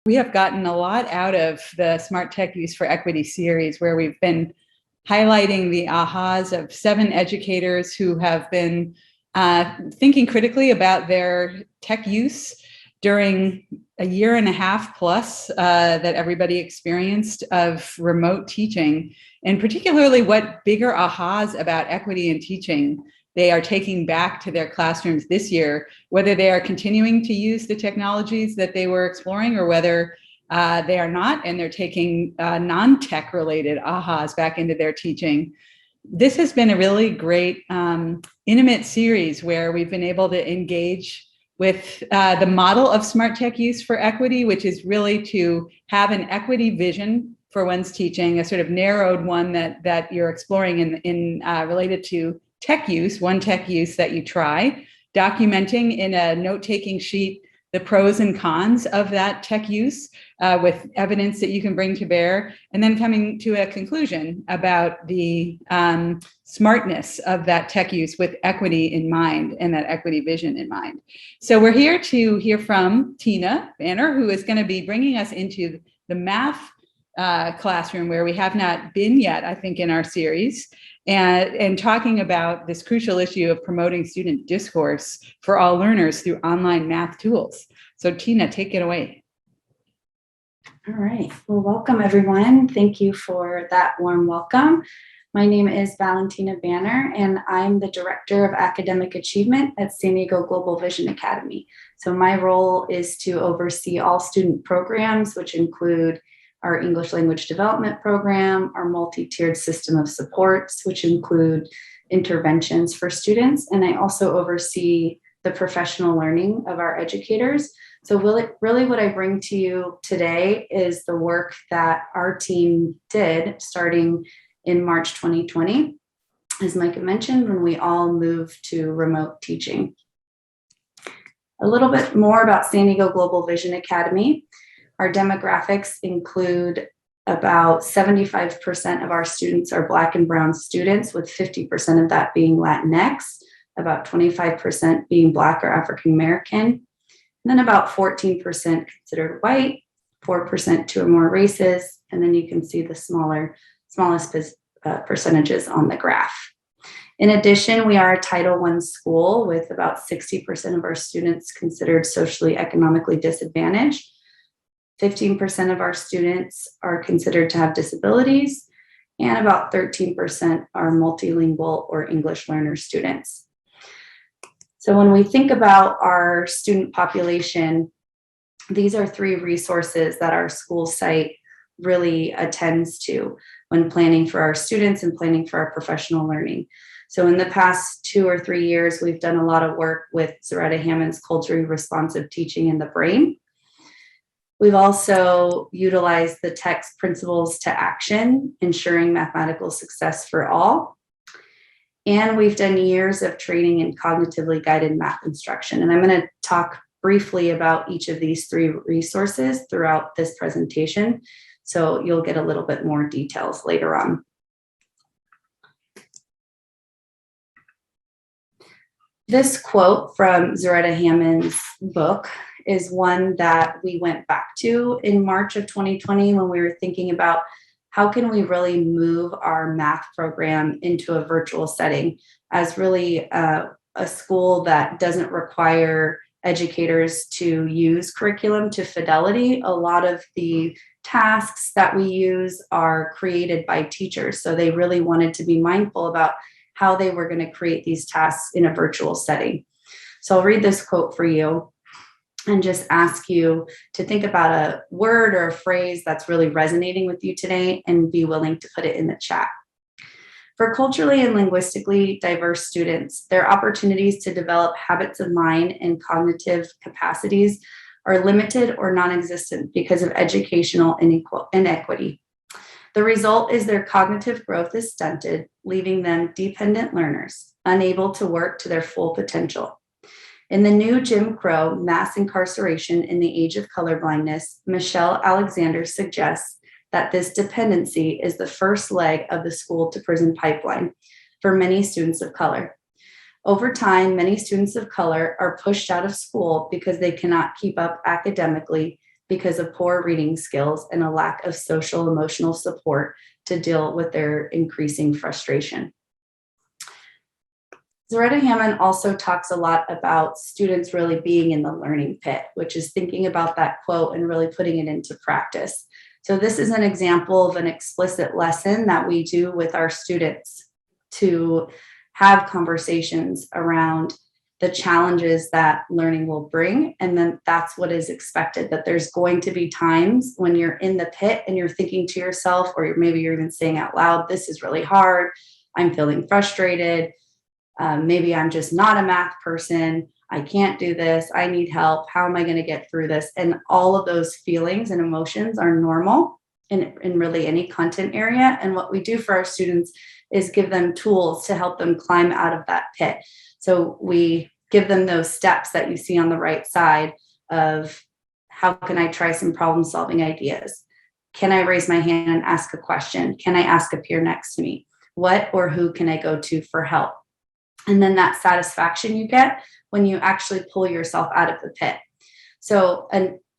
We have gotten a lot out of the Smart Tech Use for Equity series, where we've been highlighting the ahas of 7 educators who have been thinking critically about their tech use during a year and a half plus that everybody experienced of remote teaching, and particularly what bigger ahas about equity in teaching they are taking back to their classrooms this year, whether they are continuing to use the technologies that they were exploring or whether they are not, and they're taking non-tech related ahas back into their teaching. This has been a really great intimate series where we've been able to engage with the model of smart tech use for equity, which is really to have an equity vision for one's teaching, a sort of narrowed one that you're exploring in related to tech use, one tech use that you try, documenting in a note-taking sheet the pros and cons of that tech use with evidence that you can bring to bear, and then coming to a conclusion about the smartness of that tech use with equity in mind and that equity vision in mind. So we're here to hear from Tina Banner, who is going to be bringing us into the math classroom, where we have not been yet, I think, in our series, and talking about this crucial issue of promoting student discourse for all learners through online math tools. So Tina, take it away. All right, well, welcome everyone. Thank you for that warm welcome. My name is Valentyna Banner, and I'm the Director of Academic Achievement at San Diego Global Vision Academy. So my role is to oversee all student programs, which include our English language development program, our multi-tiered system of supports, which include interventions for students. And I also oversee the professional learning of our educators. So really what I bring to you today is the work that our team did starting in March 2020, as Mica mentioned, when we all moved to remote teaching. A little bit more about San Diego Global Vision Academy. Our demographics include about 75% of our students are Black and Brown students, with 50% of that being Latinx, about 25% being Black or African American, and then about 14% considered white, 4% 2 or more races, and then you can see the smallest percentages on the graph. In addition, we are a Title I school with about 60% of our students considered socially economically disadvantaged. 15% of our students are considered to have disabilities, and about 13% are multilingual or English learner students. So when we think about our student population, these are 3 resources that our school site really attends to when planning for our students and planning for our professional learning. So in the past 2 or 3 years, we've done a lot of work with Zaretta Hammond's Culturally Responsive Teaching in the Brain. We've also utilized the text Principles to Action, ensuring mathematical success for all. And we've done years of training in cognitively guided math instruction. And I'm going to talk briefly about each of these 3 resources throughout this presentation, so you'll get a little bit more details later on. This quote from Zaretta Hammond's book is one that we went back to in March of 2020 when we were thinking about how can we really move our math program into a virtual setting as really a school that doesn't require educators to use curriculum to fidelity. A lot of the tasks that we use are created by teachers, so they really wanted to be mindful about how they were going to create these tasks in a virtual setting. So I'll read this quote for you and just ask you to think about a word or a phrase that's really resonating with you today and be willing to put it in the chat. For culturally and linguistically diverse students, their opportunities to develop habits of mind and cognitive capacities are limited or non-existent because of educational inequity. The result is their cognitive growth is stunted, leaving them dependent learners, unable to work to their full potential. In the new Jim Crow, Mass Incarceration in the Age of Colorblindness, Michelle Alexander suggests that this dependency is the first leg of the school to prison pipeline for many students of color. Over time, many students of color are pushed out of school because they cannot keep up academically because of poor reading skills and a lack of social emotional support to deal with their increasing frustration. Zaretta Hammond also talks a lot about students really being in the learning pit, which is thinking about that quote and really putting it into practice. So this is an example of an explicit lesson that we do with our students to have conversations around the challenges that learning will bring. And then that's what is expected, that there's going to be times when you're in the pit and you're thinking to yourself, or maybe you're even saying out loud, this is really hard. I'm feeling frustrated. Maybe I'm just not a math person. I can't do this. I need help. How am I going to get through this? And all of those feelings and emotions are normal in really any content area. And what we do for our students is give them tools to help them climb out of that pit. So we give them those steps that you see on the right side of how can I try some problem solving ideas? Can I raise my hand and ask a question? Can I ask a peer next to me? What or who can I go to for help? And then that satisfaction you get when you actually pull yourself out of the pit. So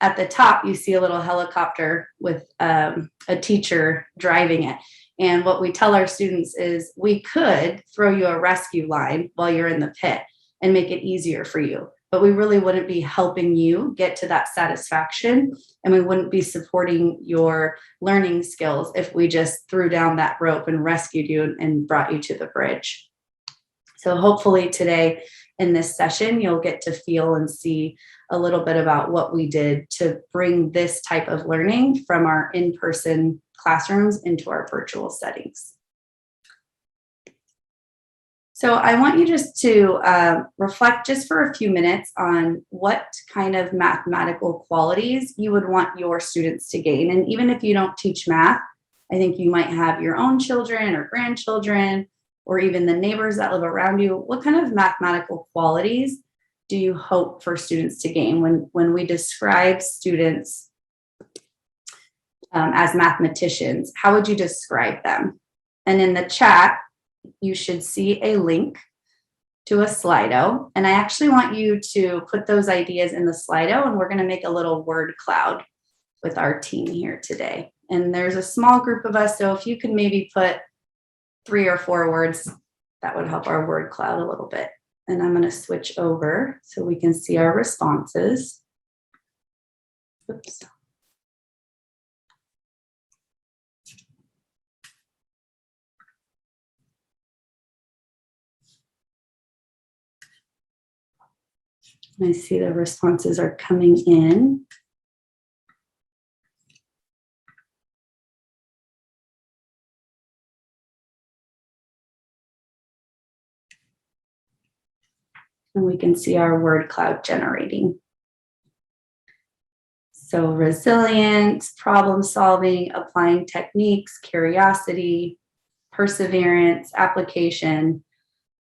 at the top, you see a little helicopter with a teacher driving it. And what we tell our students is we could throw you a rescue line while you're in the pit and make it easier for you. But we really wouldn't be helping you get to that satisfaction, and we wouldn't be supporting your learning skills if we just threw down that rope and rescued you and brought you to the bridge. So hopefully today in this session, you'll get to feel and see a little bit about what we did to bring this type of learning from our in-person classrooms into our virtual settings. So I want you just to reflect just for a few minutes on what kind of mathematical qualities you would want your students to gain. And even if you don't teach math, I think you might have your own children or grandchildren, or even the neighbors that live around you. What kind of mathematical qualities do you hope for students to gain? When we describe students as mathematicians, how would you describe them? And in the chat, you should see a link to a Slido. And I actually want you to put those ideas in the Slido, and we're going to make a little word cloud with our team here today. And there's a small group of us, so if you can maybe put 3 or 4 words, that would help our word cloud a little bit. And I'm going to switch over so we can see our responses. Oops. I see the responses are coming in. And we can see our word cloud generating. So resilience, problem solving, applying techniques, curiosity, perseverance, application,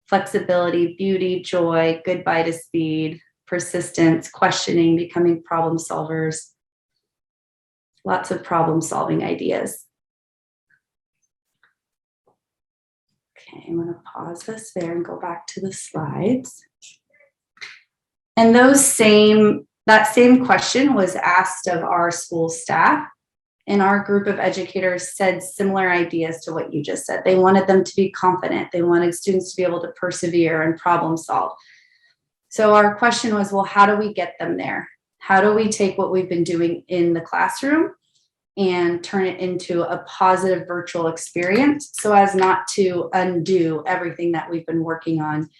flexibility, beauty, joy, goodbye to speed, persistence, questioning, becoming problem solvers. Lots of problem solving ideas. Okay, I'm going to pause this there and go back to the slides. And that same question was asked of our school staff, and our group of educators said similar ideas to what you just said. They wanted them to be confident. They wanted students to be able to persevere and problem solve. So our question was, well, how do we get them there? How do we take what we've been doing in the classroom and turn it into a positive virtual experience so as not to undo everything that we've been working on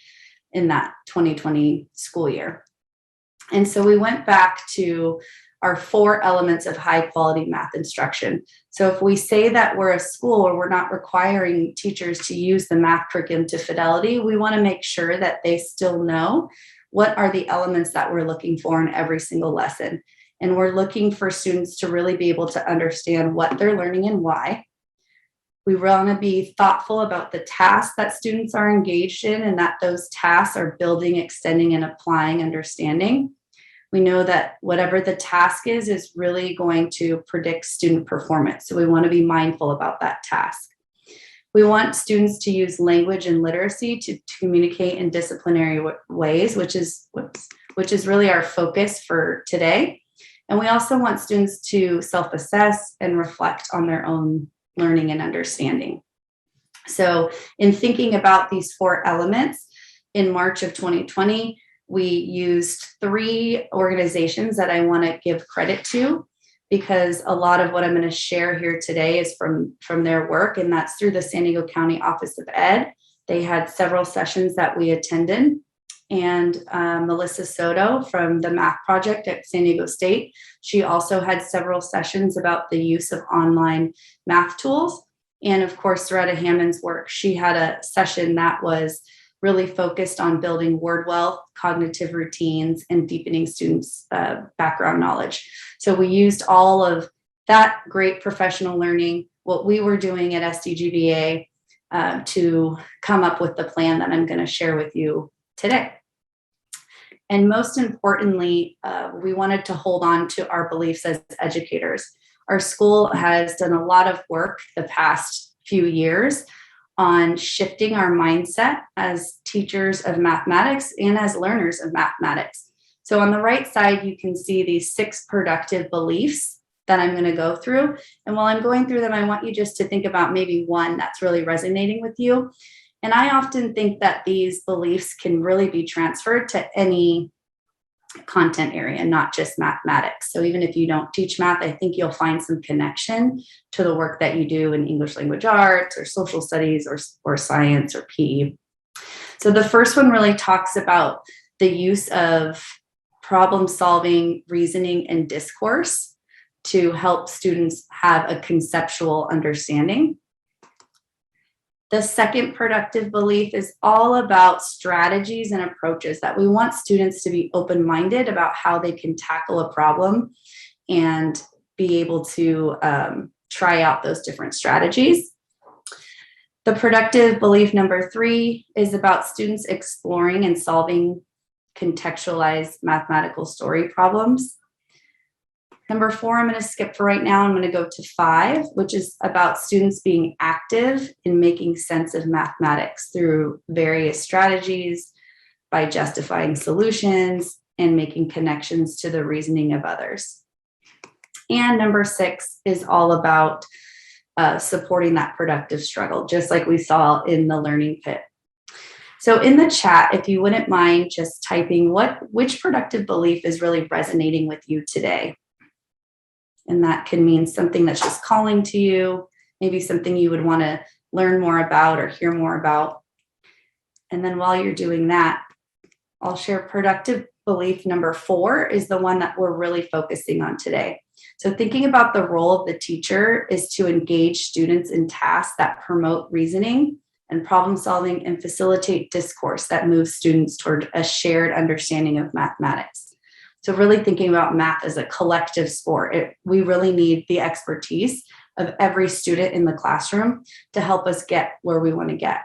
in that 2020 school year? And so we went back to our 4 elements of high quality math instruction. So if we say that we're a school where we're not requiring teachers to use the math curriculum to fidelity, we want to make sure that they still know what are the elements that we're looking for in every single lesson. And we're looking for students to really be able to understand what they're learning and why. We want to be thoughtful about the tasks that students are engaged in, and that those tasks are building, extending, and applying understanding. We know that whatever the task is really going to predict student performance. So we want to be mindful about that task. We want students to use language and literacy to communicate in disciplinary ways, which is really our focus for today. And we also want students to self-assess and reflect on their own learning and understanding. So in thinking about these 4 elements, in March of 2020, we used 3 organizations that I want to give credit to, because a lot of what I'm going to share here today is from their work, and that's through the San Diego County Office of Ed. They had several sessions that we attended, and Melissa Soto from the Math Project at San Diego State, she also had several sessions about the use of online math tools. And of course, Soretta Hammond's work, she had a session that was really focused on building word wealth, cognitive routines, and deepening students' background knowledge. So we used all of that great professional learning, what we were doing at SDGVA, to come up with the plan that I'm going to share with you today. And most importantly, we wanted to hold on to our beliefs as educators. Our school has done a lot of work the past few years on shifting our mindset as teachers of mathematics and as learners of mathematics. So on the right side, you can see these 6 productive beliefs that I'm going to go through. And while I'm going through them, I want you just to think about maybe one that's really resonating with you. And I often think that these beliefs can really be transferred to any content area, not just mathematics. So even if you don't teach math, I think you'll find some connection to the work that you do in English language arts or social studies or science or PE. So the first one really talks about the use of problem solving, reasoning, and discourse to help students have a conceptual understanding. The second productive belief is all about strategies and approaches, that we want students to be open-minded about how they can tackle a problem and be able to try out those different strategies. The productive belief number 3 is about students exploring and solving contextualized mathematical story problems. Number 4, I'm going to skip for right now. I'm going to go to 5, which is about students being active in making sense of mathematics through various strategies, by justifying solutions and making connections to the reasoning of others. And number 6 is all about supporting that productive struggle, just like we saw in the learning pit. So in the chat, if you wouldn't mind just typing which productive belief is really resonating with you today. And that can mean something that's just calling to you, maybe something you would want to learn more about or hear more about. And then while you're doing that, I'll share productive belief number 4 is the one that we're really focusing on today. So thinking about the role of the teacher is to engage students in tasks that promote reasoning and problem solving and facilitate discourse that moves students toward a shared understanding of mathematics. So really thinking about math as a collective sport, we really need the expertise of every student in the classroom to help us get where we want to get.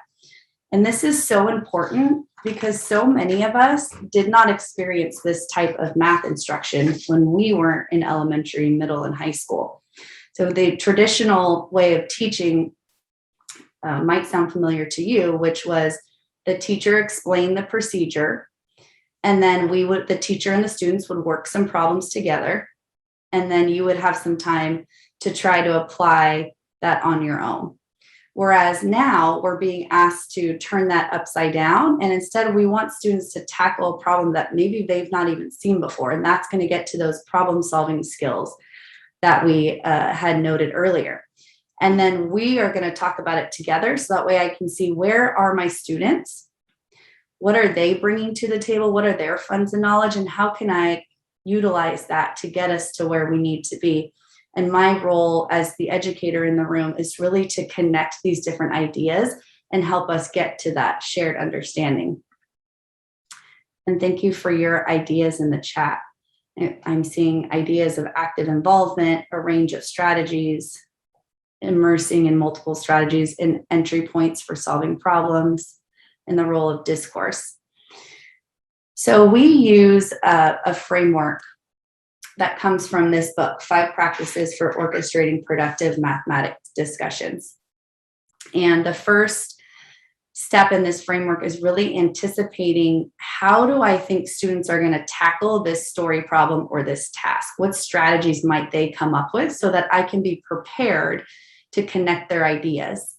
And this is so important because so many of us did not experience this type of math instruction when we were in elementary, middle, and high school. So the traditional way of teaching might sound familiar to you, which was the teacher explained the procedure, and then the teacher and the students would work some problems together, and then you would have some time to try to apply that on your own. Whereas now we're being asked to turn that upside down, and instead we want students to tackle a problem that maybe they've not even seen before, and that's going to get to those problem solving skills that we had noted earlier. And then we are going to talk about it together, so that way I can see, where are my students? What are they bringing to the table? What are their funds and knowledge? And how can I utilize that to get us to where we need to be? And my role as the educator in the room is really to connect these different ideas and help us get to that shared understanding. And thank you for your ideas in the chat. I'm seeing ideas of active involvement, a range of strategies, immersing in multiple strategies, and entry points for solving problems, and the role of discourse. So we use a framework that comes from this book, 5 Practices for Orchestrating Productive Mathematics Discussions. And the first step in this framework is really anticipating, how do I think students are going to tackle this story problem or this task? What strategies might they come up with so that I can be prepared to connect their ideas?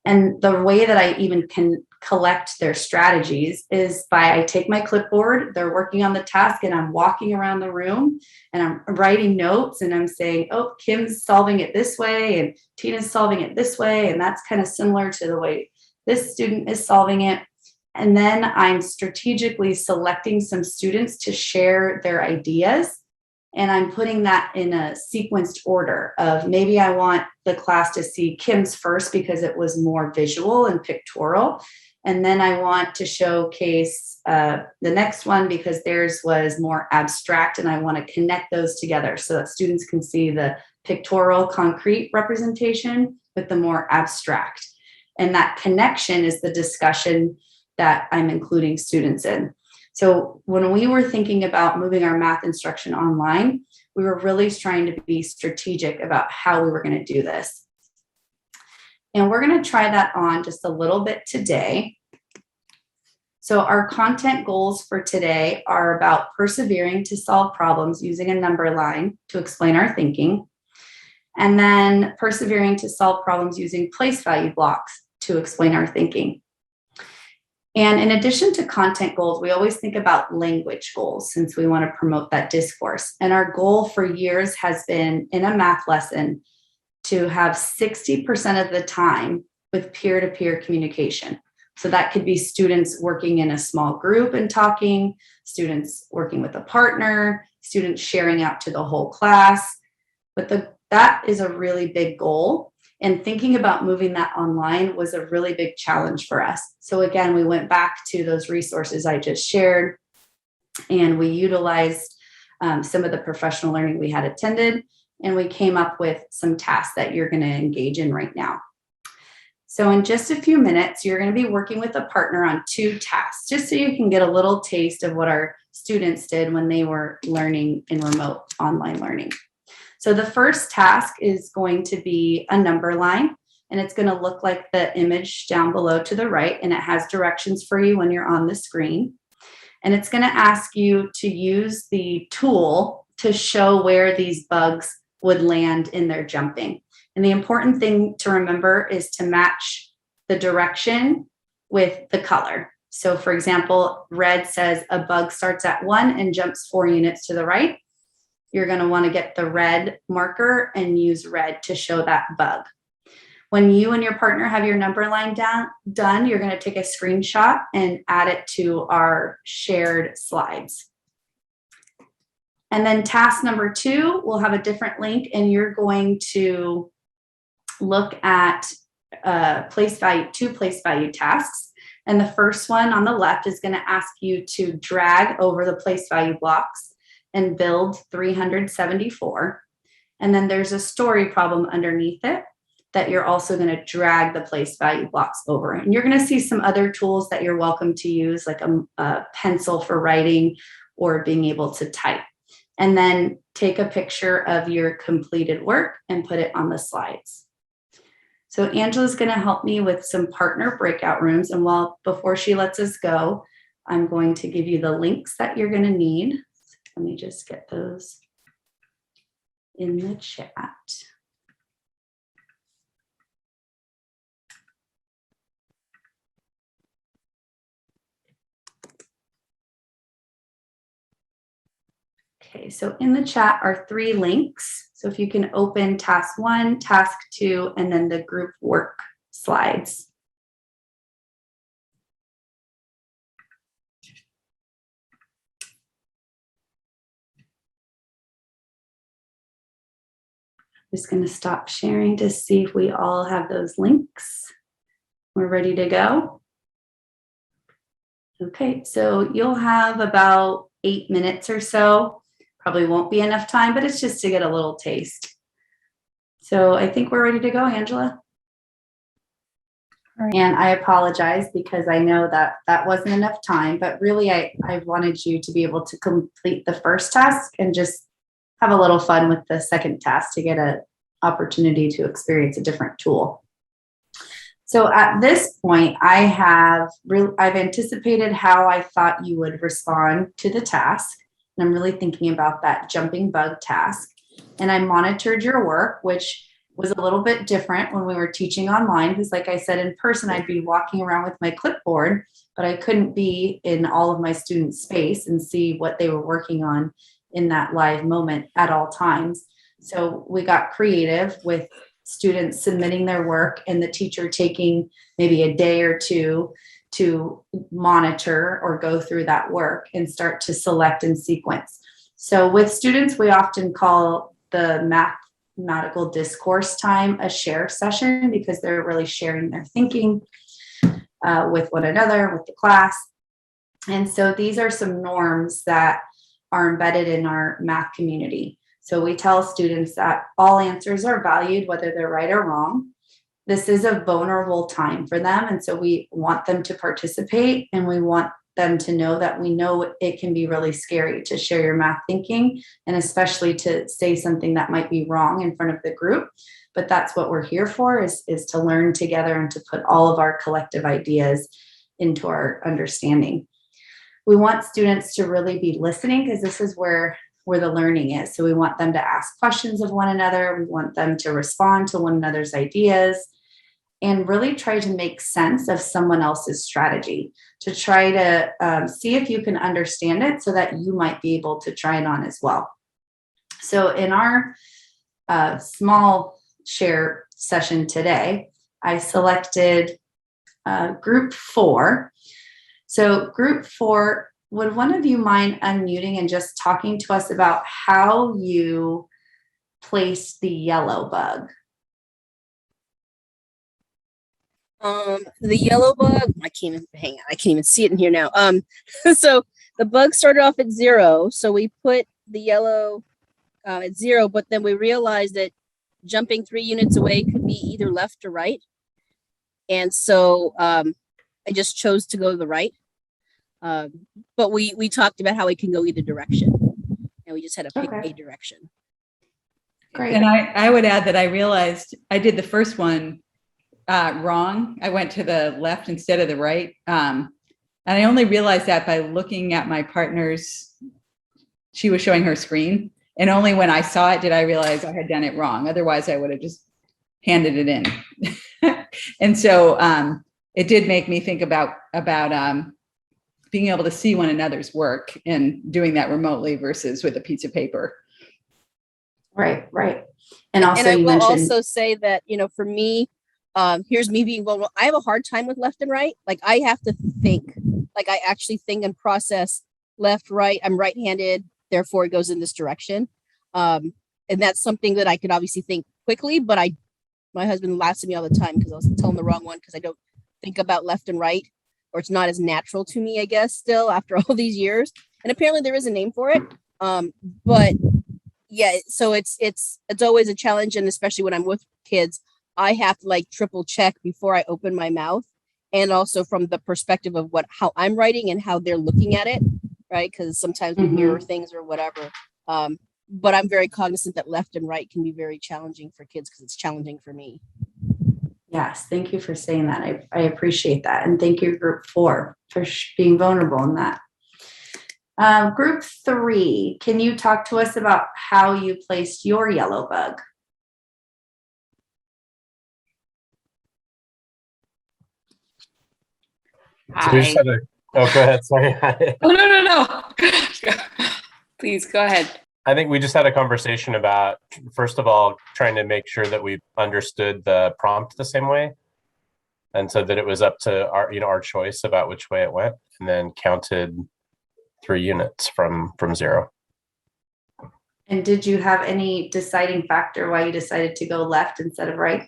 And the way that I even can collect their strategies is by, I take my clipboard, they're working on the task, and I'm walking around the room and I'm writing notes and I'm saying, oh, Kim's solving it this way and Tina's solving it this way. And that's kind of similar to the way this student is solving it. And then I'm strategically selecting some students to share their ideas. And I'm putting that in a sequenced order of, maybe I want the class to see Kim's first because it was more visual and pictorial. And then I want to showcase the next one because theirs was more abstract, and I want to connect those together so that students can see the pictorial concrete representation with the more abstract. And that connection is the discussion that I'm including students in. So when we were thinking about moving our math instruction online, we were really trying to be strategic about how we were going to do this. And we're going to try that on just a little bit today. So our content goals for today are about persevering to solve problems using a number line to explain our thinking, and then persevering to solve problems using place value blocks to explain our thinking. And in addition to content goals, we always think about language goals since we want to promote that discourse. And our goal for years has been, in a math lesson, to have 60% of the time with peer-to-peer communication. So that could be students working in a small group and talking, students working with a partner, students sharing out to the whole class. But that is a really big goal. And thinking about moving that online was a really big challenge for us. So again, we went back to those resources I just shared, and we utilized some of the professional learning we had attended, and we came up with some tasks that you're going to engage in right now. So in just a few minutes, you're going to be working with a partner on 2 tasks, just so you can get a little taste of what our students did when they were learning in remote online learning. So the first task is going to be a number line, and it's going to look like the image down below to the right, and it has directions for you when you're on the screen. And it's going to ask you to use the tool to show where these bugs would land in their jumping. And the important thing to remember is to match the direction with the color. So for example, red says a bug starts at 1 and jumps 4 units to the right. You're going to want to get the red marker and use red to show that bug. When you and your partner have your number line done, you're going to take a screenshot and add it to our shared slides. And then task number 2 will have a different link, and you're going to look at two place value tasks. And the first one on the left is going to ask you to drag over the place value blocks and build 374. And then there's a story problem underneath it that you're also going to drag the place value blocks over. And you're going to see some other tools that you're welcome to use, like a pencil for writing or being able to type. And then take a picture of your completed work and put it on the slides. So Angela's going to help me with some partner breakout rooms. And before she lets us go, I'm going to give you the links that you're going to need. Let me just get those in the chat. Okay, so in the chat are 3 links. So if you can open task 1, task 2, and then the group work slides. Just going to stop sharing to see if we all have those links. We're ready to go. Okay, so you'll have about 8 minutes or so. Probably won't be enough time, but it's just to get a little taste. So I think we're ready to go, Angela. And I apologize because I know that wasn't enough time, but really I wanted you to be able to complete the first task and just have a little fun with the second task to get an opportunity to experience a different tool. So at this point, I've anticipated how I thought you would respond to the task. And I'm really thinking about that jumping bug task. And I monitored your work, which was a little bit different when we were teaching online, because like I said, in person, I'd be walking around with my clipboard, but I couldn't be in all of my students' space and see what they were working on in that live moment at all times. So we got creative with students submitting their work and the teacher taking maybe a day or two to monitor or go through that work and start to select and sequence. So with students, we often call the mathematical discourse time a share session, because they're really sharing their thinking with one another, with the class. And so these are some norms that are embedded in our math community. So we tell students that all answers are valued, whether they're right or wrong. This is a vulnerable time for them. And so we want them to participate, and we want them to know that we know it can be really scary to share your math thinking, and especially to say something that might be wrong in front of the group. But that's what we're here for, is to learn together and to put all of our collective ideas into our understanding. We want students to really be listening, because this is where the learning is. So we want them to ask questions of one another. We want them to respond to one another's ideas and really try to make sense of someone else's strategy, to try to see if you can understand it so that you might be able to try it on as well. So in our small share session today, I selected group 4. So group 4, would one of you mind unmuting and just talking to us about how you placed the yellow bug? The yellow bug, I can't even see it in here now. So the bug started off at 0. So we put the yellow at 0, but then we realized that jumping 3 units away could be either left or right. And so I just chose to go to the right. But we talked about how it can go either direction, and we just had to pick a direction. Great. And I would add that I realized I did the first one wrong. I went to the left instead of the right. And I only realized that by looking at my partner's, she was showing her screen. And only when I saw it did I realize I had done it wrong. Otherwise, I would have just handed it in. And so it did make me think about being able to see one another's work and doing that remotely versus with a piece of paper. Right. And also, I will also say that, for me, here's me being vulnerable. I have a hard time with left and right. Like, I have to think, like I actually think and process left, right. I'm right-handed, therefore it goes in this direction. And that's something that I could obviously think quickly, but my husband laughs at me all the time because I was telling the wrong one, because I don't think about left and right, or it's not as natural to me, I guess, still after all these years. And apparently there is a name for it. But yeah, so it's always a challenge. And especially when I'm with kids, I have to triple check before I open my mouth. And also from the perspective of how I'm writing and how they're looking at it, right? Because sometimes we mirror things or whatever. But I'm very cognizant that left and right can be very challenging for kids, because it's challenging for me. Yes, thank you for saying that. I appreciate that. And thank you, group 4, for being vulnerable in that. Group 3, can you talk to us about how you placed your yellow bug? So we just had go ahead. Sorry. Oh, no. Please go ahead. I think we just had a conversation about, first of all, trying to make sure that we understood the prompt the same way. And so that it was up to our choice about which way it went, and then counted 3 units from 0. And did you have any deciding factor why you decided to go left instead of right?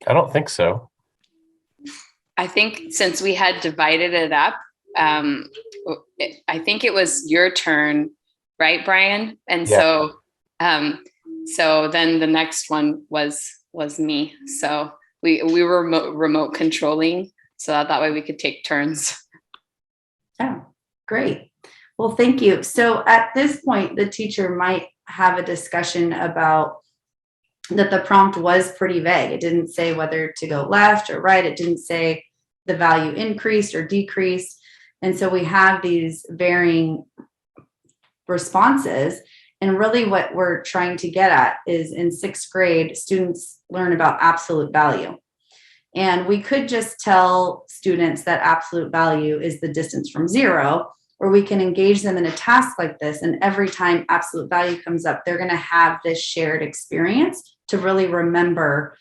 I don't think so. I think since we had divided it up, I think it was your turn, right, Brian? And yeah. so then the next one was me. So we were remote controlling, so that way we could take turns. Oh, great. Well, thank you. So at this point, the teacher might have a discussion about that the prompt was pretty vague. It didn't say whether to go left or right. It didn't say the value increased or decreased. And so we have these varying responses. And really what we're trying to get at is in 6th grade, students learn about absolute value. And we could just tell students that absolute value is the distance from 0, or we can engage them in a task like this. And every time absolute value comes up, they're going to have this shared experience to really remember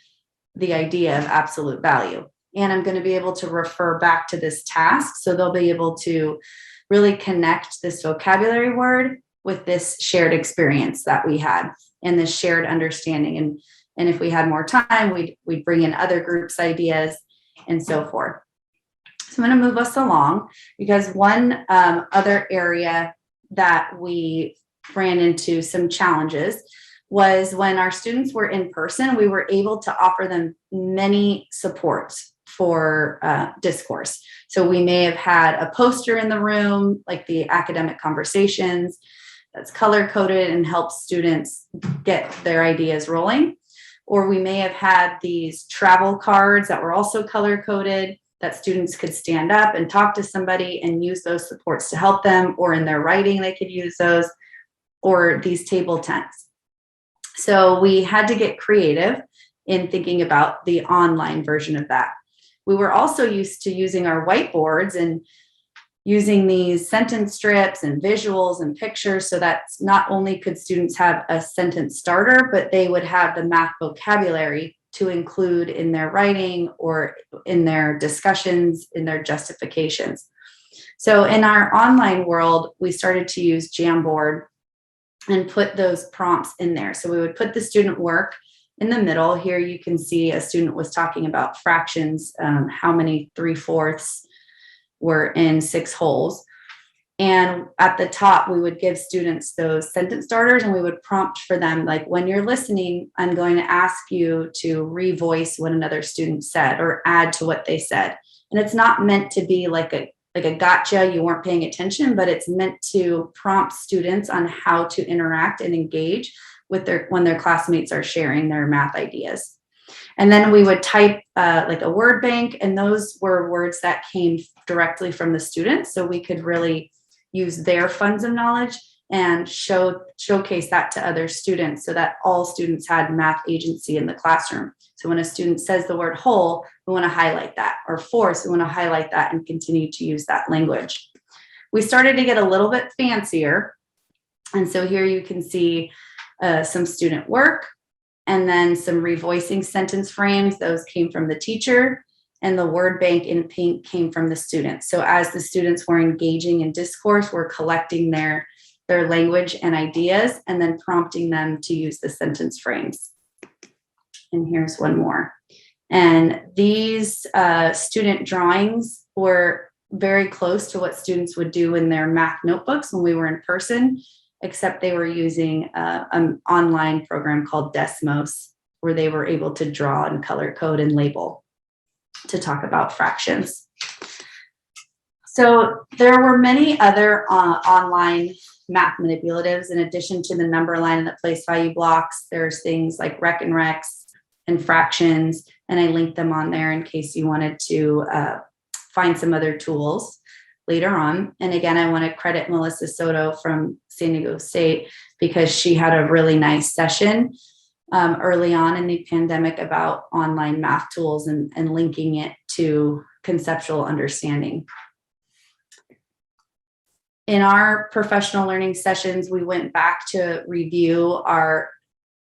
the idea of absolute value. And I'm going to be able to refer back to this task. So they'll be able to really connect this vocabulary word with this shared experience that we had and this shared understanding. And if we had more time, we'd bring in other groups' ideas and so forth. So I'm going to move us along, because one other area that we ran into some challenges was when our students were in person, we were able to offer them many supports for discourse. So we may have had a poster in the room, like the academic conversations, that's color coded and helps students get their ideas rolling. Or we may have had these travel cards that were also color coded that students could stand up and talk to somebody and use those supports to help them, or in their writing, they could use those, or these table tents. So we had to get creative in thinking about the online version of that. We were also used to using our whiteboards and using these sentence strips and visuals and pictures, so that not only could students have a sentence starter, but they would have the math vocabulary to include in their writing or in their discussions, in their justifications. So in our online world, we started to use Jamboard and put those prompts in there. So we would put the student work in the middle. Here you can see a student was talking about fractions, how many 3/4 were in 6 wholes. And at the top, we would give students those sentence starters, and we would prompt for them, like, when you're listening, I'm going to ask you to revoice what another student said or add to what they said. And it's not meant to be like a gotcha, you weren't paying attention, but it's meant to prompt students on how to interact and engage with when their classmates are sharing their math ideas. And then we would type like a word bank, and those were words that came directly from the students. So we could really use their funds of knowledge and showcase that to other students, so that all students had math agency in the classroom. So when a student says the word whole, we want to highlight that, or force, we want to highlight that and continue to use that language. We started to get a little bit fancier. And so here you can see some student work, and then some revoicing sentence frames. Those came from the teacher, and the word bank in pink came from the students. So as the students were engaging in discourse, we're collecting their language and ideas, and then prompting them to use the sentence frames. And here's one more. And these student drawings were very close to what students would do in their math notebooks when we were in person, except they were using an online program called Desmos, where they were able to draw and color code and label to talk about fractions. So there were many other online math manipulatives. In addition to the number line and the place value blocks, there's things like rec and recs and fractions, and I linked them on there in case you wanted to find some other tools later on. And again, I want to credit Melissa Soto from San Diego State, because she had a really nice session early on in the pandemic about online math tools and linking it to conceptual understanding. In our professional learning sessions, we went back to review our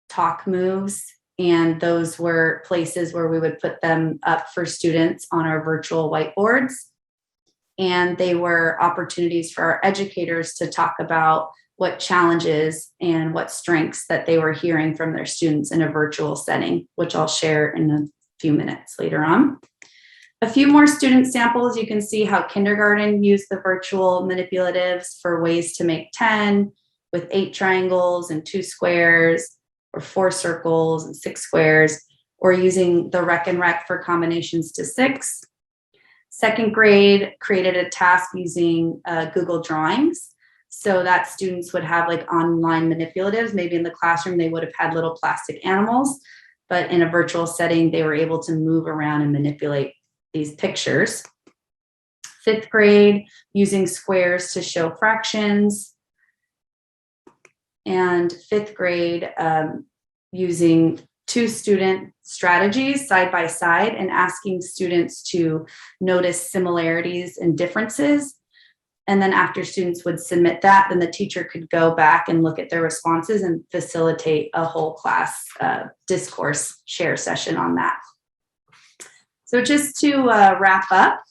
talk moves, and those were places where we would put them up for students on our virtual whiteboards. And they were opportunities for our educators to talk about what challenges and what strengths that they were hearing from their students in a virtual setting, which I'll share in a few minutes later on. A few more student samples. You can see how kindergarten used the virtual manipulatives for ways to make 10 with 8 triangles and 2 squares, or 4 circles and 6 squares, or using the rec and rec for combinations to 6. Second grade created a task using Google Drawings. so that students would have like online manipulatives. Maybe in the classroom, they would have had little plastic animals, but in a virtual setting, they were able to move around and manipulate these pictures. 5th grade, using squares to show fractions. And 5th grade, using 2 student strategies side by side and asking students to notice similarities and differences. And then after students would submit that, then the teacher could go back and look at their responses and facilitate a whole class discourse share session on that. So just to wrap up,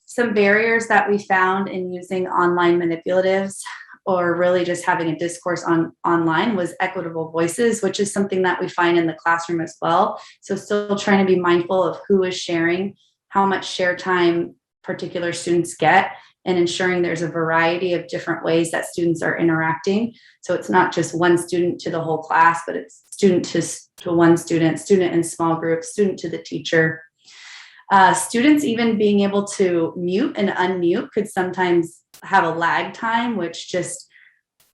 some barriers that we found in using online manipulatives or really just having a discourse online was equitable voices, which is something that we find in the classroom as well. So still trying to be mindful of who is sharing, how much share time particular students get, and ensuring there's a variety of different ways that students are interacting. So it's not just one student to the whole class, but it's student to one student, student in small groups, student to the teacher. Students even being able to mute and unmute could sometimes have a lag time, which just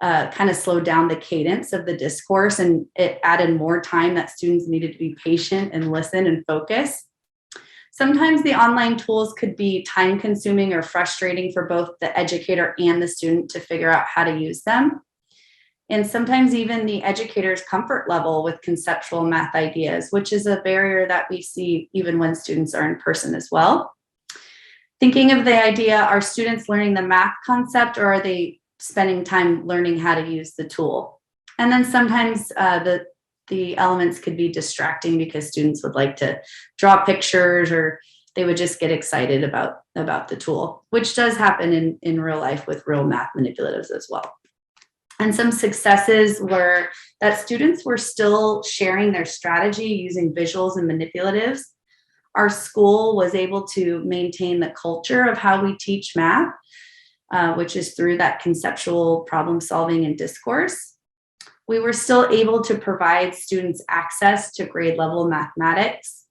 kind of slowed down the cadence of the discourse, and it added more time that students needed to be patient and listen and focus. Sometimes the online tools could be time consuming or frustrating for both the educator and the student to figure out how to use them. And sometimes even the educator's comfort level with conceptual math ideas, which is a barrier that we see even when students are in person as well. Thinking of the idea, are students learning the math concept or are they spending time learning how to use the tool? And then sometimes the elements could be distracting because students would like to draw pictures or they would just get excited about the tool, which does happen in real life with real math manipulatives as well. And some successes were that students were still sharing their strategy using visuals and manipulatives. Our school was able to maintain the culture of how we teach math, which is through that conceptual problem solving and discourse. We were still able to provide students access to grade level mathematics.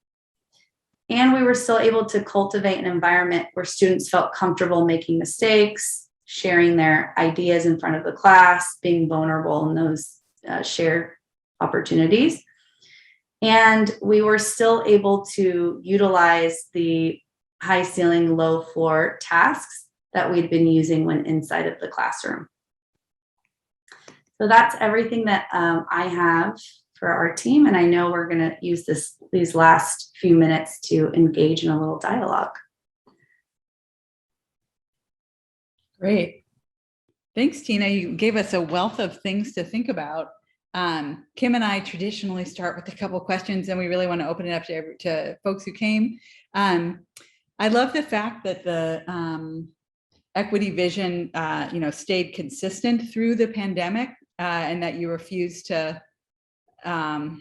And we were still able to cultivate an environment where students felt comfortable making mistakes, sharing their ideas in front of the class, being vulnerable in those shared opportunities. And we were still able to utilize the high ceiling, low floor tasks that we'd been using when inside of the classroom. So that's everything that I have for our team. And I know we're going to use these last few minutes to engage in a little dialogue. Great. Thanks, Tina. You gave us a wealth of things to think about. Kim and I traditionally start with a couple questions, and we really want to open it up to folks who came. I love the fact that the equity vision, stayed consistent through the pandemic, and that you refused to, chuck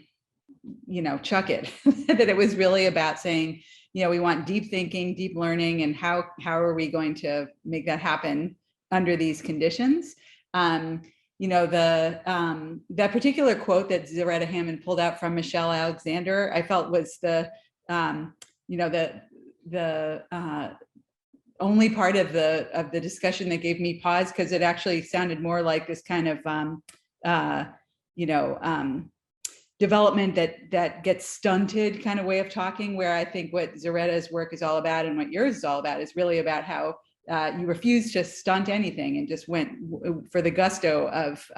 it. That it was really about saying, we want deep thinking, deep learning, and how are we going to make that happen under these conditions? That particular quote that Zaretta Hammond pulled out from Michelle Alexander, I felt was the only part of the discussion that gave me pause, because it actually sounded more like this kind of development that gets stunted kind of way of talking, where I think what Zaretta's work is all about and what yours is all about is really about how you refuse to stunt anything and just went for the gusto of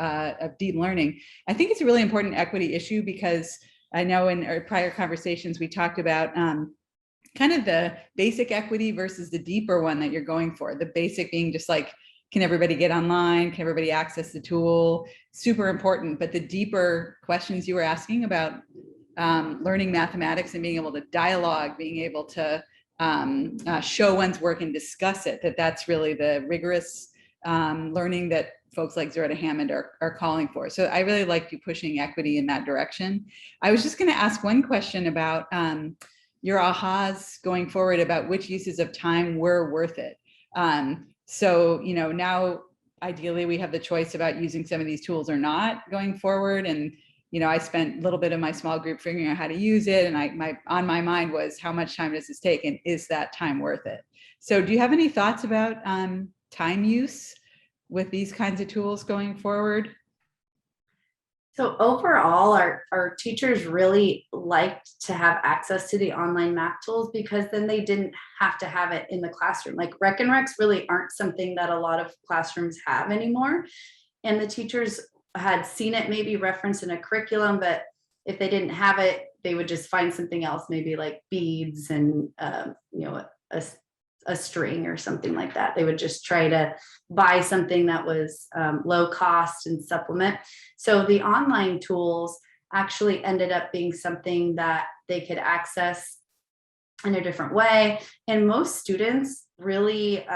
deep learning. I think it's a really important equity issue, because I know in our prior conversations we talked about kind of the basic equity versus the deeper one that you're going for. The basic being just like, can everybody get online? Can everybody access the tool? Super important. But the deeper questions you were asking about learning mathematics and being able to dialogue, being able to show one's work and discuss it, that's really the rigorous learning that folks like Zaretta Hammond are calling for. So I really like you pushing equity in that direction. I was just going to ask one question about your ahas going forward about which uses of time were worth it. So, now ideally we have the choice about using some of these tools or not going forward. And, I spent a little bit of my small group figuring out how to use it. And on my mind was, how much time does this take? And is that time worth it? So do you have any thoughts about time use with these kinds of tools going forward? So overall, our teachers really liked to have access to the online math tools because then they didn't have to have it in the classroom. Like Rec and Recs really aren't something that a lot of classrooms have anymore. And the teachers had seen it maybe referenced in a curriculum, but if they didn't have it, they would just find something else, maybe like beads and a string or something like that. They would just try to buy something that was low cost and supplement. So the online tools actually ended up being something that they could access in a different way. And most students really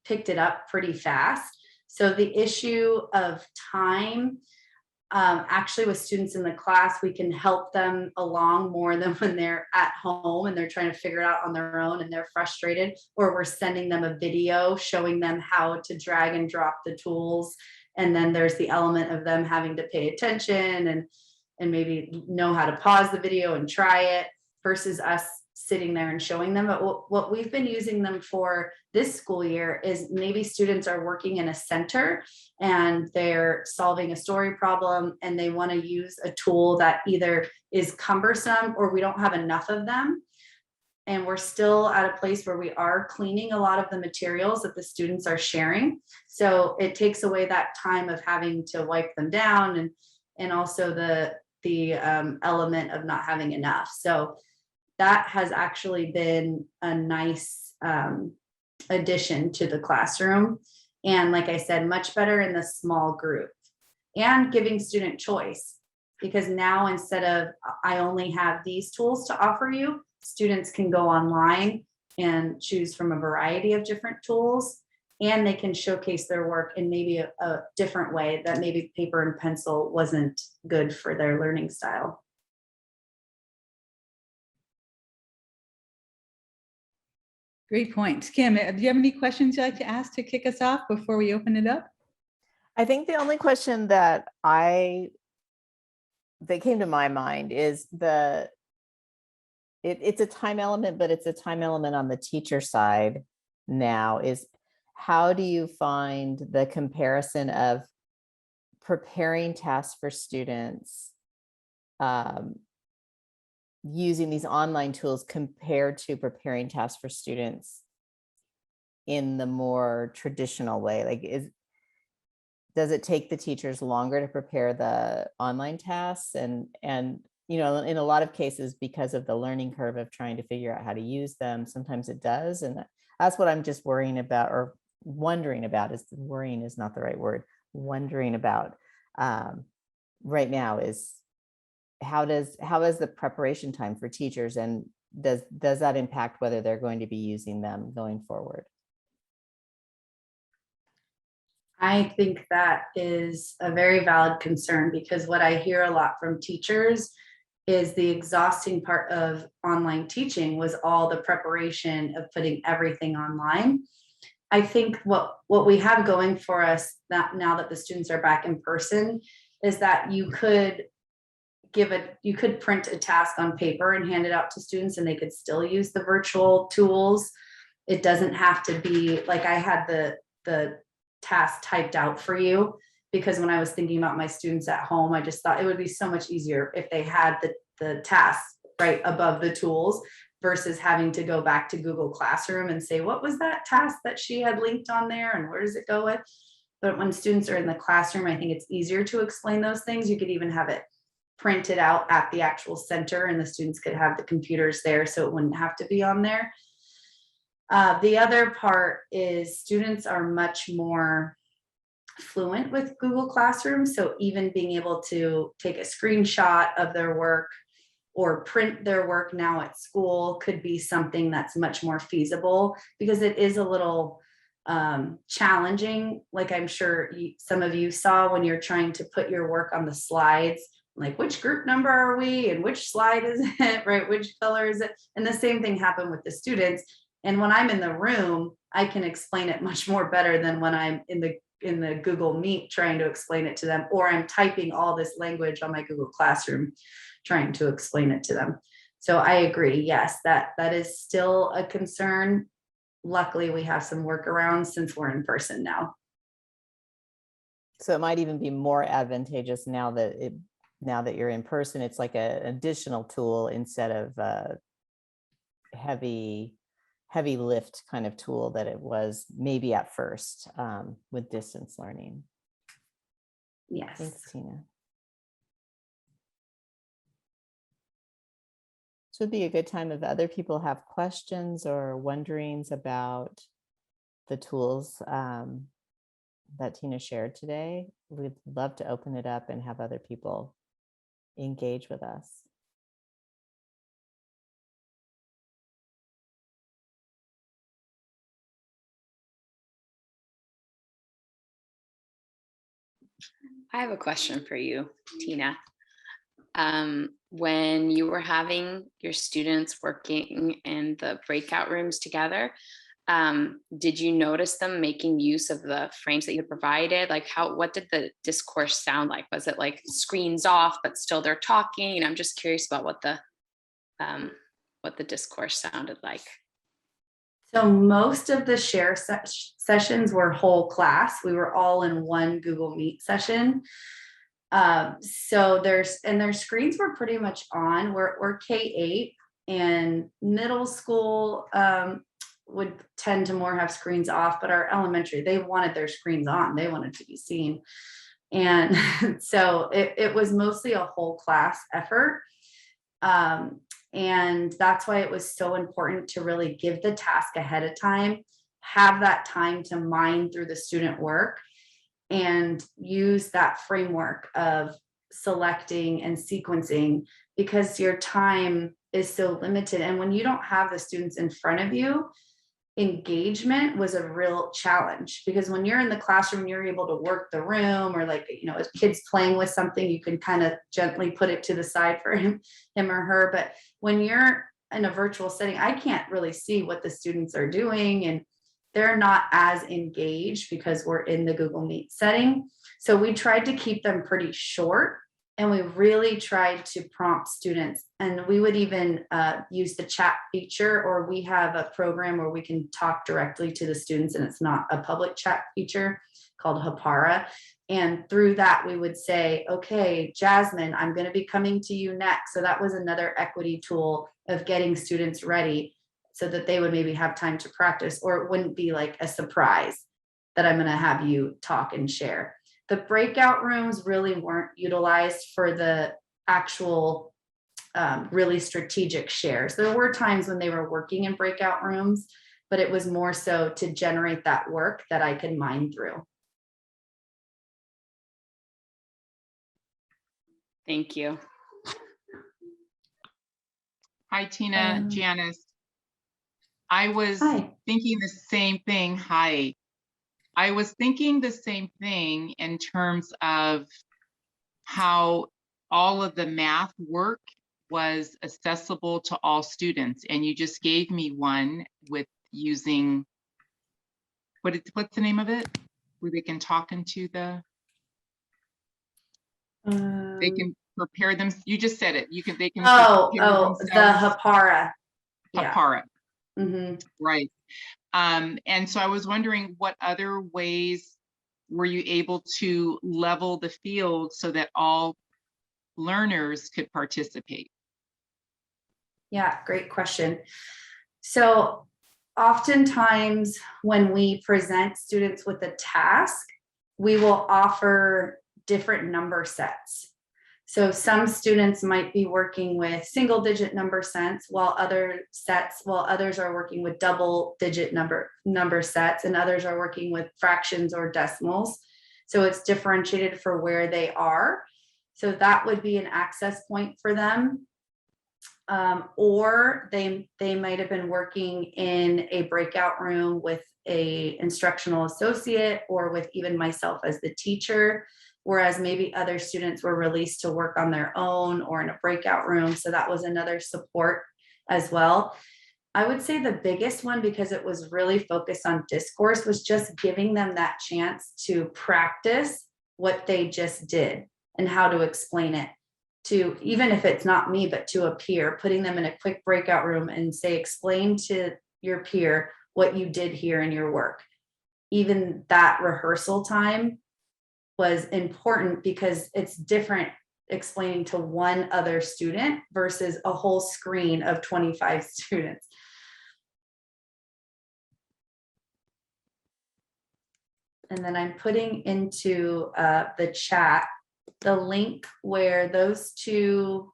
picked it up pretty fast. So the issue of time, actually with students in the class, we can help them along more than when they're at home and they're trying to figure it out on their own and they're frustrated, or we're sending them a video showing them how to drag and drop the tools. And then there's the element of them having to pay attention and maybe know how to pause the video and try it versus us sitting there and showing them. But what we've been using them for this school year is maybe students are working in a center and they're solving a story problem and they want to use a tool that either is cumbersome or we don't have enough of them. And we're still at a place where we are cleaning a lot of the materials that the students are sharing. So it takes away that time of having to wipe them down and also the element of not having enough. So that has actually been a nice addition to the classroom. And like I said, much better in the small group and giving student choice, because now instead of I only have these tools to offer you, students can go online and choose from a variety of different tools, and they can showcase their work in maybe a different way that maybe paper and pencil wasn't good for their learning style. Great point. Kim, do you have any questions you'd like to ask to kick us off before we open it up? I think the only question that came to my mind is it's a time element, but it's a time element on the teacher side now, is how do you find the comparison of preparing tasks for students using these online tools compared to preparing tasks for students in the more traditional way? Like, does it take the teachers longer to prepare the online tasks? And in a lot of cases, because of the learning curve of trying to figure out how to use them, sometimes it does. And that's what I'm just worrying about, or wondering about. Worrying is not the right word. Wondering about right now is how is the preparation time for teachers, and does that impact whether they're going to be using them going forward? I think that is a very valid concern, because what I hear a lot from teachers is the exhausting part of online teaching was all the preparation of putting everything online. I think what we have going for us now that the students are back in person is that you could print a task on paper and hand it out to students and they could still use the virtual tools. It doesn't have to be like I had the task typed out for you, because when I was thinking about my students at home, I just thought it would be so much easier if they had the task right above the tools versus having to go back to Google Classroom and say, what was that task that she had linked on there and where does it go with? But when students are in the classroom, I think it's easier to explain those things. You could even have it printed out at the actual center and the students could have the computers there, so it wouldn't have to be on there. The other part is students are much more fluent with Google Classroom. So even being able to take a screenshot of their work or print their work now at school could be something that's much more feasible, because it is a little challenging. Like I'm sure some of you saw when you're trying to put your work on the slides, like which group number are we and which slide is it, right? Which color is it? And the same thing happened with the students. And when I'm in the room, I can explain it much more better than when I'm in the Google Meet trying to explain it to them, or I'm typing all this language on my Google Classroom trying to explain it to them. So I agree, yes, that is still a concern. Luckily, we have some workarounds since we're in person now. So it might even be more advantageous now that you're in person. It's like an additional tool instead of a heavy lift kind of tool that it was maybe at first with distance learning. Yes. Thanks, Tina. So it'd be a good time if other people have questions or wonderings about the tools that Tina shared today. We'd love to open it up and have other people engage with us. I have a question for you, Tina. When you were having your students working in the breakout rooms together, did you notice them making use of the frames that you provided? Like what did the discourse sound like? Was it like screens off, but still they're talking? I'm just curious about what the discourse sounded like. So most of the share sessions were whole class. We were all in one Google Meet session. So their screens were pretty much on. We're K-8, and middle school would tend to more have screens off, but our elementary, they wanted their screens on. They wanted to be seen. And so it was mostly a whole class effort. And that's why it was so important to really give the task ahead of time, have that time to mine through the student work, and use that framework of selecting and sequencing, because your time is so limited. And when you don't have the students in front of you, engagement was a real challenge, because when you're in the classroom, you're able to work the room, or like, if kids playing with something, you can kind of gently put it to the side for him or her. But when you're in a virtual setting, I can't really see what the students are doing, and they're not as engaged because we're in the Google Meet setting. So we tried to keep them pretty short, and we really tried to prompt students. And we would even use the chat feature, or we have a program where we can talk directly to the students, and it's not a public chat feature called Hapara. And through that, we would say, okay, Jasmine, I'm going to be coming to you next. So that was another equity tool of getting students ready, so that they would maybe have time to practice, or it wouldn't be like a surprise that I'm going to have you talk and share. The breakout rooms really weren't utilized for the actual really strategic shares. There were times when they were working in breakout rooms, but it was more so to generate that work that I could mine through. Thank you. Hi, Tina, Janice. I was thinking the same thing. Hi. I was thinking the same thing in terms of how all of the math work was accessible to all students. And you just gave me one with using, what's the name of it? Where they can talk into the, they can prepare them. You just said it. They can. The Hapara. Hapara. Yeah. Mm-hmm. Right. And so I was wondering, what other ways were you able to level the field so that all learners could participate? Yeah, great question. So oftentimes when we present students with a task, we will offer different number sets. So some students might be working with single digit number sets, while others are working with double digit number sets, and others are working with fractions or decimals. So it's differentiated for where they are. So that would be an access point for them. Or they might have been working in a breakout room with a instructional associate, or with even myself as the teacher, whereas maybe other students were released to work on their own or in a breakout room. So that was another support as well. I would say the biggest one, because it was really focused on discourse, was just giving them that chance to practice what they just did and how to explain it to, even if it's not me, but to a peer, putting them in a quick breakout room and say, explain to your peer what you did here in your work. Even that rehearsal time was important because it's different explaining to one other student versus a whole screen of 25 students. And then I'm putting into the chat the link where those two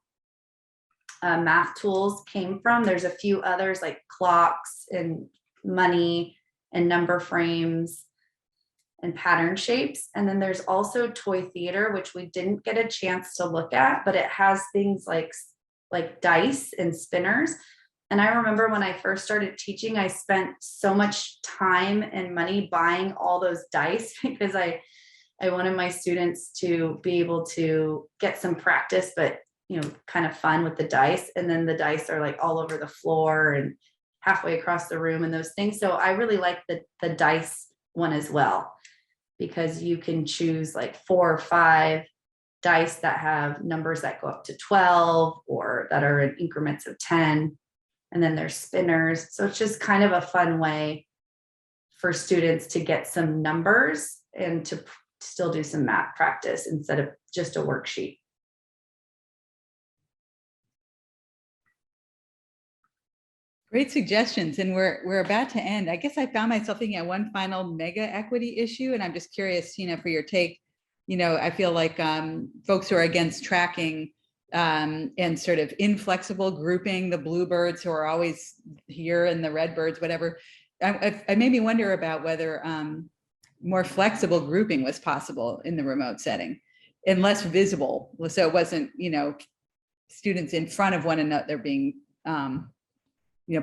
math tools came from. There's a few others like clocks and money and number frames and pattern shapes. And then there's also toy theater, which we didn't get a chance to look at, but it has things like dice and spinners. And I remember when I first started teaching, I spent so much time and money buying all those dice because I wanted my students to be able to get some practice, but kind of fun with the dice. And then the dice are like all over the floor and halfway across the room and those things. So I really like the dice one as well, because you can choose like 4 or 5 dice that have numbers that go up to 12 or that are in increments of 10. And then there's spinners. So it's just kind of a fun way for students to get some numbers and to still do some math practice instead of just a worksheet. Great suggestions. And we're about to end. I guess I found myself thinking of one final mega equity issue. And I'm just curious, for your take. I feel like folks who are against tracking and sort of inflexible grouping, the bluebirds who are always here and the redbirds, whatever. I made me wonder about whether more flexible grouping was possible in the remote setting and less visible. So it wasn't, students in front of one another being,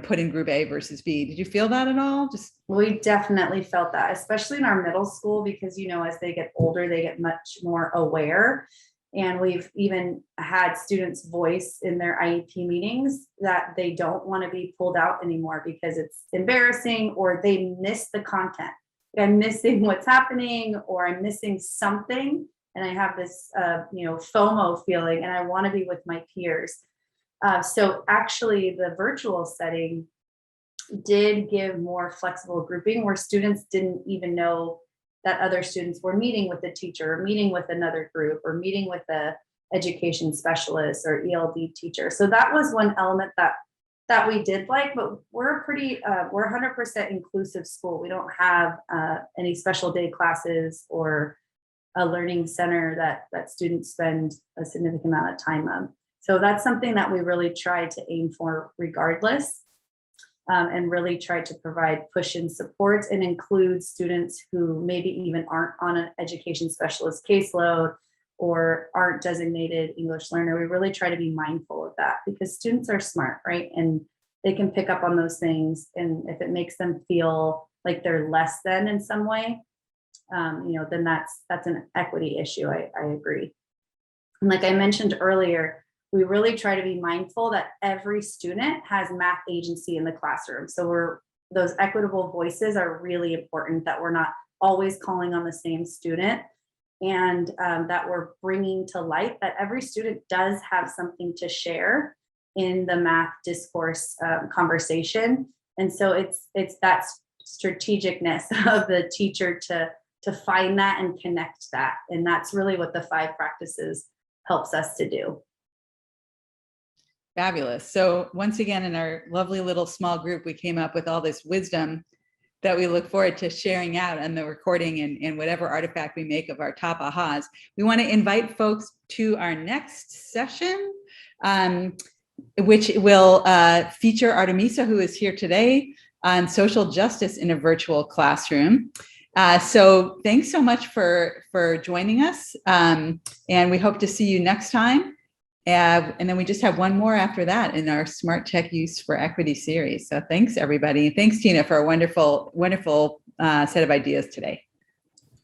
put in group A versus B. Did you feel that at all? We definitely felt that, especially in our middle school, because, as they get older, they get much more aware. And we've even had students voice in their IEP meetings that they don't want to be pulled out anymore because it's embarrassing or they miss the content. I'm missing what's happening or I'm missing something. And I have this, FOMO feeling and I want to be with my peers. So actually the virtual setting did give more flexible grouping where students didn't even know that other students were meeting with a teacher or meeting with another group or meeting with a education specialist or ELD teacher. So that was one element that we did like, but we're 100% inclusive school. We don't have any special day classes or a learning center that students spend a significant amount of time on. So that's something that we really try to aim for regardless. And really try to provide push-in supports and include students who maybe even aren't on an education specialist caseload or aren't designated English learner. We really try to be mindful of that because students are smart, right? And they can pick up on those things. And if it makes them feel like they're less than in some way, then that's an equity issue. I agree. And like I mentioned earlier, we really try to be mindful that every student has math agency in the classroom. So those equitable voices are really important, that we're not always calling on the same student, and that we're bringing to light that every student does have something to share in the math discourse conversation. And so it's that strategicness of the teacher to find that and connect that. And that's really what the 5 practices helps us to do. Fabulous. So once again, in our lovely little small group, we came up with all this wisdom that we look forward to sharing out on the recording and whatever artifact we make of our top ahas. We want to invite folks to our next session, which will feature Artemisa, who is here today, on social justice in a virtual classroom. So thanks so much for joining us. And we hope to see you next time. And then we just have one more after that in our Smart Tech Use for Equity series. So thanks, everybody. Thanks, Tina, for a wonderful, wonderful set of ideas today.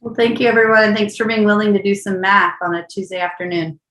Well, thank you, everyone. And thanks for being willing to do some math on a Tuesday afternoon.